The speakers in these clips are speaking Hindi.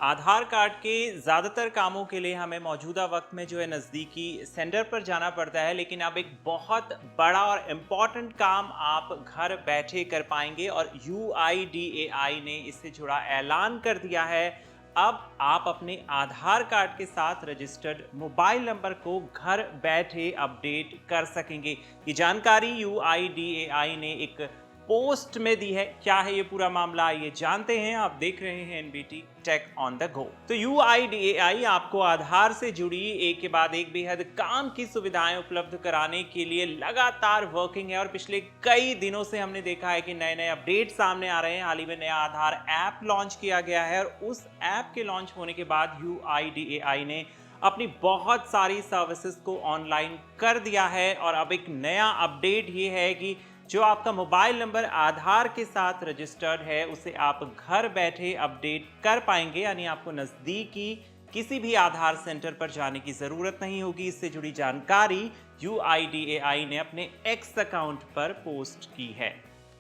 आधार कार्ड के ज़्यादातर कामों के लिए हमें मौजूदा वक्त में जो है नज़दीकी सेंटर पर जाना पड़ता है, लेकिन अब एक बहुत बड़ा और इम्पॉर्टेंट काम आप घर बैठे कर पाएंगे और UIDAI ने इससे जुड़ा ऐलान कर दिया है। अब आप अपने आधार कार्ड के साथ रजिस्टर्ड मोबाइल नंबर को घर बैठे अपडेट कर सकेंगे। ये जानकारी UIDAI ने एक पोस्ट में दी है। क्या है ये पूरा मामला, ये जानते हैं। आप देख रहे हैं NBT tech on the go. तो UIDAI आपको आधार से जुड़ी एक के बाद एक बेहद काम की सुविधाएं उपलब्ध कराने के लिए लगातार वर्किंग है और पिछले कई दिनों से हमने देखा है कि नए नए अपडेट सामने आ रहे हैं। हाल ही में नया आधार ऐप लॉन्च किया गया है और उस ऐप के लॉन्च होने के बाद UIDAI ने अपनी बहुत सारी सर्विसेज को ऑनलाइन कर दिया है और अब एक नया अपडेट ये है कि जो आपका मोबाइल नंबर आधार के साथ रजिस्टर्ड है उसे आप घर बैठे अपडेट कर पाएंगे, यानी आपको नज़दीकी किसी भी आधार सेंटर पर जाने की ज़रूरत नहीं होगी। इससे जुड़ी जानकारी UIDAI ने अपने X अकाउंट पर पोस्ट की है।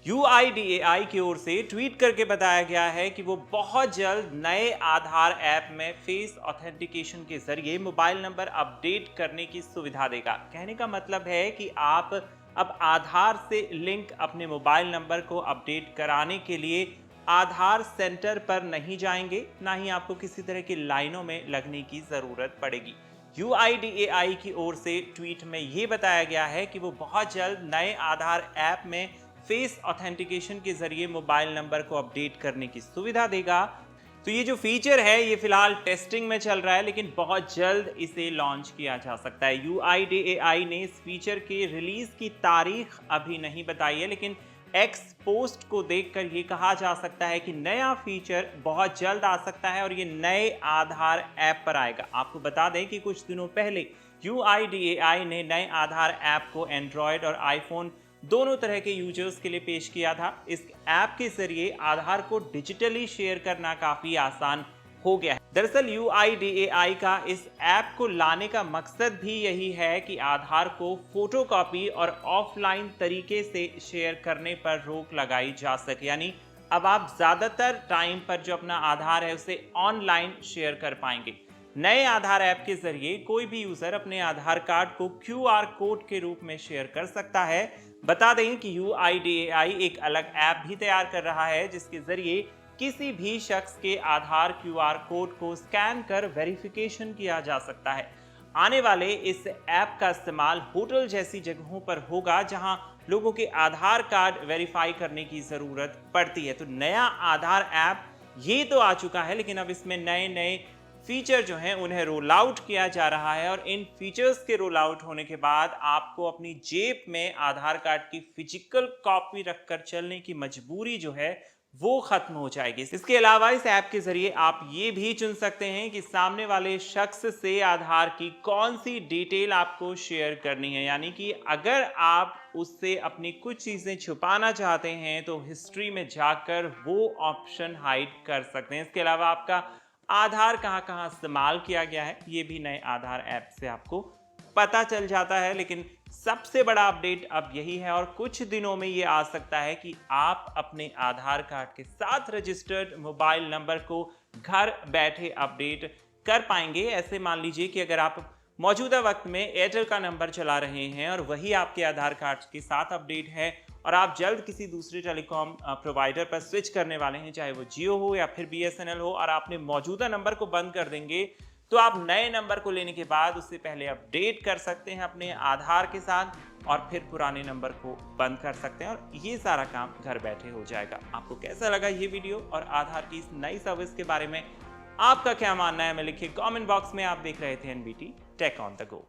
UIDAI की ओर से ट्वीट करके बताया गया है कि वो बहुत जल्द नए आधार ऐप में फेस ऑथेंटिकेशन के जरिए मोबाइल नंबर अपडेट करने की सुविधा देगा। कहने का मतलब है कि आप अब आधार से लिंक अपने मोबाइल नंबर को अपडेट कराने के लिए आधार सेंटर पर नहीं जाएंगे, ना ही आपको किसी तरह की लाइनों में लगने की ज़रूरत पड़ेगी। UIDAI की ओर से ट्वीट में ये बताया गया है कि वो बहुत जल्द नए आधार ऐप में फेस ऑथेंटिकेशन के जरिए मोबाइल नंबर को अपडेट करने की सुविधा देगा। तो ये जो फीचर है ये फिलहाल टेस्टिंग में चल रहा है, लेकिन बहुत जल्द इसे लॉन्च किया जा सकता है। UIDAI ने इस फीचर के रिलीज की तारीख अभी नहीं बताई है, लेकिन X पोस्ट को देखकर ये कहा जा सकता है कि नया फीचर बहुत जल्द आ सकता है और ये नए आधार ऐप पर आएगा। आपको बता दें कि कुछ दिनों पहले UIDAI ने नए आधार ऐप को एंड्रॉयड और आईफोन दोनों तरह के यूजर्स के लिए पेश किया था। इस ऐप के जरिए आधार को डिजिटली शेयर करना काफी आसान हो गया है। दरअसल UIDAI का इस ऐप को लाने का मकसद भी यही है कि आधार को फोटोकॉपी और ऑफलाइन तरीके से शेयर करने पर रोक लगाई जा सके, यानी अब आप ज्यादातर टाइम पर जो अपना आधार है उसे ऑनलाइन शेयर कर पाएंगे। नए आधार ऐप के जरिए कोई भी यूजर अपने आधार कार्ड को QR कोड के रूप में शेयर कर सकता है। बता दें कि UIDAI एक अलग ऐप भी तैयार कर रहा है जिसके जरिए किसी भी शख्स के आधार QR कोड को स्कैन कर वेरिफिकेशन किया जा सकता है। आने वाले इस ऐप का इस्तेमाल होटल जैसी जगहों पर होगा जहां लोगों के आधार कार्ड वेरीफाई करने की जरूरत पड़ती है। तो नया आधार ऐप ये तो आ चुका है, लेकिन अब इसमें नए नए फीचर जो हैं उन्हें रोल आउट किया जा रहा है और इन फीचर्स के रोल आउट होने के बाद आपको अपनी जेब में आधार कार्ड की फिजिकल कॉपी रखकर चलने की मजबूरी जो है वो खत्म हो जाएगी। इसके अलावा इस ऐप के जरिए आप ये भी चुन सकते हैं कि सामने वाले शख्स से आधार की कौन सी डिटेल आपको शेयर करनी है, यानी कि अगर आप उससे अपनी कुछ चीजें छुपाना चाहते हैं तो हिस्ट्री में जाकर वो ऑप्शन हाइड कर सकते हैं। इसके अलावा आपका आधार कहाँ कहाँ इस्तेमाल किया गया है ये भी नए आधार ऐप से आपको पता चल जाता है। लेकिन सबसे बड़ा अपडेट अब यही है और कुछ दिनों में ये आ सकता है कि आप अपने आधार कार्ड के साथ रजिस्टर्ड मोबाइल नंबर को घर बैठे अपडेट कर पाएंगे। ऐसे मान लीजिए कि अगर आप मौजूदा वक्त में एयरटेल का नंबर चला रहे हैं और वही आपके आधार कार्ड के साथ अपडेट है और आप जल्द किसी दूसरे टेलीकॉम प्रोवाइडर पर स्विच करने वाले हैं, चाहे वो जियो हो या फिर BSNL हो, और आपने मौजूदा नंबर को बंद कर देंगे, तो आप नए नंबर को लेने के बाद उससे पहले अपडेट कर सकते हैं अपने आधार के साथ और फिर पुराने नंबर को बंद कर सकते हैं और ये सारा काम घर बैठे हो जाएगा। आपको कैसा लगा ये वीडियो और आधार की इस नई सर्विस के बारे में आपका क्या मानना है, मैं लिखिए कमेंट बॉक्स में। आप देख रहे थे NBT tech on the go.